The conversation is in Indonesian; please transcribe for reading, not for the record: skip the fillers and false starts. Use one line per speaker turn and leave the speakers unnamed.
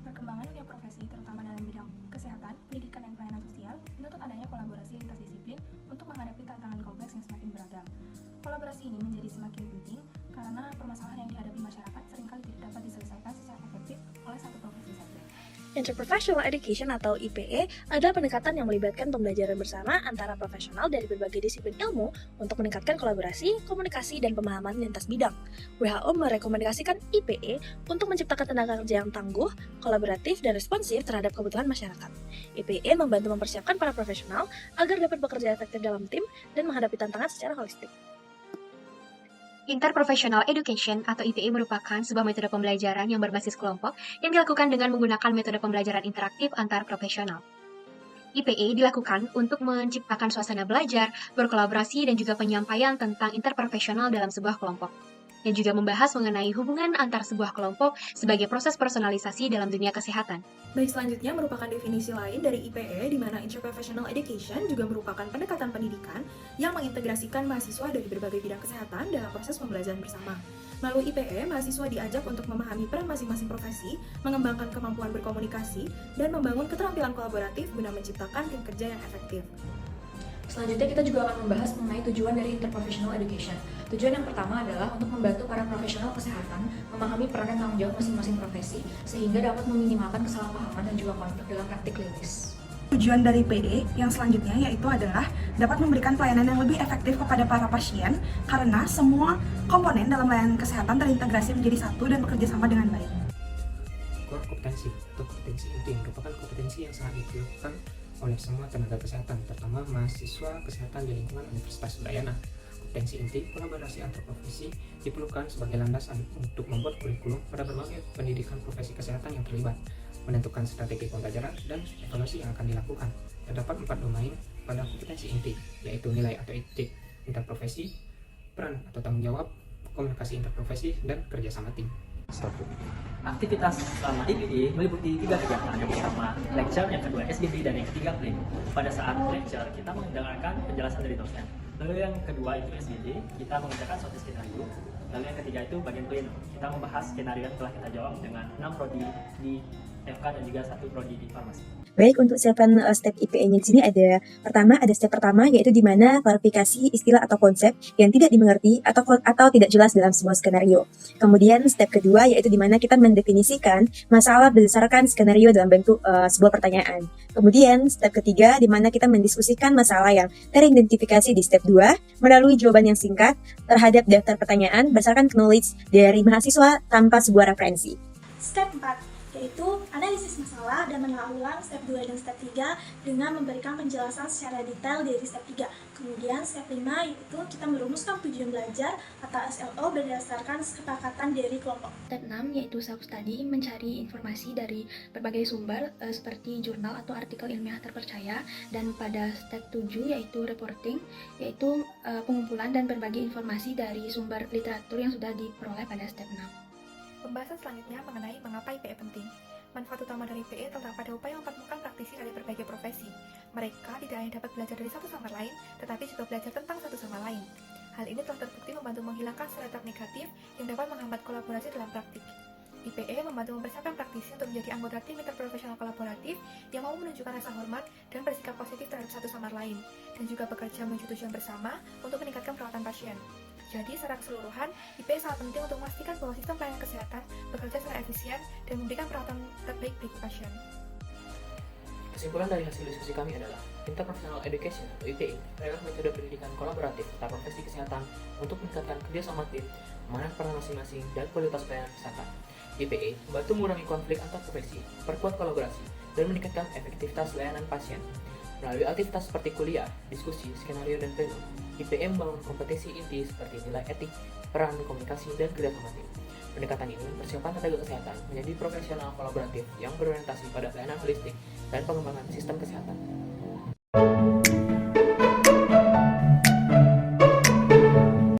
Perkembangan dunia profesi, terutama dalam bidang kesehatan, pendidikan, dan pelayanan sosial, menuntut adanya kolaborasi lintas disiplin untuk menghadapi tantangan kompleks yang semakin beragam. Kolaborasi ini menjadi semakin penting karena permasalahan yang dihadapi masyarakat seringkali tidak dapat diselesaikan secara efektif oleh satu profesi saja.
Interprofessional Education atau IPE adalah pendekatan yang melibatkan pembelajaran bersama antara profesional dari berbagai disiplin ilmu untuk meningkatkan kolaborasi, komunikasi, dan pemahaman lintas bidang. WHO merekomendasikan IPE untuk menciptakan tenaga kerja yang tangguh, kolaboratif, dan responsif terhadap kebutuhan masyarakat. IPE membantu mempersiapkan para profesional agar dapat bekerja efektif dalam tim dan menghadapi tantangan secara holistik.
Interprofessional Education atau IPE merupakan sebuah metode pembelajaran yang berbasis kelompok yang dilakukan dengan menggunakan metode pembelajaran interaktif antar profesional. IPE dilakukan untuk menciptakan suasana belajar, berkolaborasi, dan juga penyampaian tentang interprofesional dalam sebuah kelompok. Dan juga membahas mengenai hubungan antar sebuah kelompok sebagai proses personalisasi dalam dunia kesehatan.
Baik, selanjutnya merupakan definisi lain dari IPE, di mana Interprofessional Education juga merupakan pendekatan pendidikan yang mengintegrasikan mahasiswa dari berbagai bidang kesehatan dalam proses pembelajaran bersama. Melalui IPE, mahasiswa diajak untuk memahami peran masing-masing profesi, mengembangkan kemampuan berkomunikasi, dan membangun keterampilan kolaboratif guna menciptakan tim kerja yang efektif.
Selanjutnya kita juga akan membahas mengenai tujuan dari Interprofessional Education. Tujuan yang pertama adalah untuk membantu para profesional kesehatan memahami peran dan tanggung jawab masing-masing profesi sehingga dapat meminimalkan kesalahpahaman dan juga konflik dalam praktik klinis.
Tujuan dari PE yang selanjutnya yaitu adalah dapat memberikan pelayanan yang lebih efektif kepada para pasien karena semua komponen dalam layanan kesehatan terintegrasi menjadi satu dan bekerja sama dengan baik.
Core kompetensi atau kompetensi inti merupakan kompetensi yang sangat diperlukan oleh semua tenaga kesehatan, terutama mahasiswa kesehatan di lingkungan Universitas Udayana. Kompetensi inti kolaborasi antar profesi diperlukan sebagai landasan untuk membuat kurikulum pada berbagai pendidikan profesi kesehatan yang terlibat, menentukan strategi pembelajaran dan evaluasi yang akan dilakukan. Terdapat 4 domain pada kompetensi inti, yaitu nilai atau etik interprofesi, peran atau tanggung jawab, komunikasi interprofesi, dan kerjasama tim.
Aktivitas selama IPE meliputi 3 kegiatan. Yang pertama lecture, yang kedua SBB, dan yang ketiga play. Pada saat lecture kita mendengarkan penjelasan dari dosen. Lalu yang kedua itu SBB, kita mengerjakan suatu skenario. Lalu yang ketiga itu bagian pleno. Kita membahas skenario yang telah kita jawab dengan 6 prodi di FK dan juga 1 prodi di farmasi.
Baik, untuk 7 step IPE-nya di sini ada step pertama yaitu di mana klarifikasi istilah atau konsep yang tidak dimengerti atau tidak jelas dalam sebuah skenario. Kemudian step kedua yaitu di mana kita mendefinisikan masalah berdasarkan skenario dalam bentuk sebuah pertanyaan. Kemudian step ketiga di mana kita mendiskusikan masalah yang teridentifikasi di step 2 melalui jawaban yang singkat terhadap daftar pertanyaan berdasarkan knowledge dari mahasiswa tanpa sebuah referensi.
Step 4 yaitu analisis masalah dan menelaah ulang step 2 dan step 3 dengan memberikan penjelasan secara detail dari step 3. Kemudian step 5 yaitu kita merumuskan tujuan belajar atau SLO berdasarkan kesepakatan dari kelompok.
Step 6 yaitu self-study, mencari informasi dari berbagai sumber seperti jurnal atau artikel ilmiah terpercaya. Dan pada step 7 yaitu reporting, yaitu pengumpulan dan berbagi informasi dari sumber literatur yang sudah diperoleh pada step 6.
Pembahasan selanjutnya mengenai mengapa IPE penting. Manfaat utama dari IPE terletak pada upaya mempertemukan praktisi dari berbagai profesi. Mereka tidak hanya dapat belajar dari satu sama lain, tetapi juga belajar tentang satu sama lain. Hal ini telah terbukti membantu menghilangkan stereotip negatif yang dapat menghambat kolaborasi dalam praktik. IPE membantu mempersiapkan praktisi untuk menjadi anggota tim interprofesional kolaboratif yang mau menunjukkan rasa hormat dan bersikap positif terhadap satu sama lain, dan juga bekerja menuju tujuan bersama untuk meningkatkan perawatan pasien. Jadi, secara keseluruhan, IPE sangat penting untuk memastikan bahwa sistem pelayanan kesehatan bekerja secara efisien dan memberikan perawatan terbaik bagi pasien.
Kesimpulan dari hasil diskusi kami adalah Interprofessional Education atau IPE adalah metode pendidikan kolaboratif antar profesi kesehatan untuk meningkatkan kerjasama tim, memandang peran masing-masing, dan kualitas pelayanan kesehatan. IPE membantu mengurangi konflik antar profesi, perkuat kolaborasi, dan meningkatkan efektivitas layanan pasien. Melalui aktivitas seperti kuliah, diskusi, skenario, dan pleno, IPE membangun kompetensi inti seperti nilai etik, peran, komunikasi, dan kerjasama tim. Pendekatan ini mempersiapkan tenaga kesehatan menjadi profesional kolaboratif yang berorientasi pada pelayanan holistik dan pengembangan sistem kesehatan.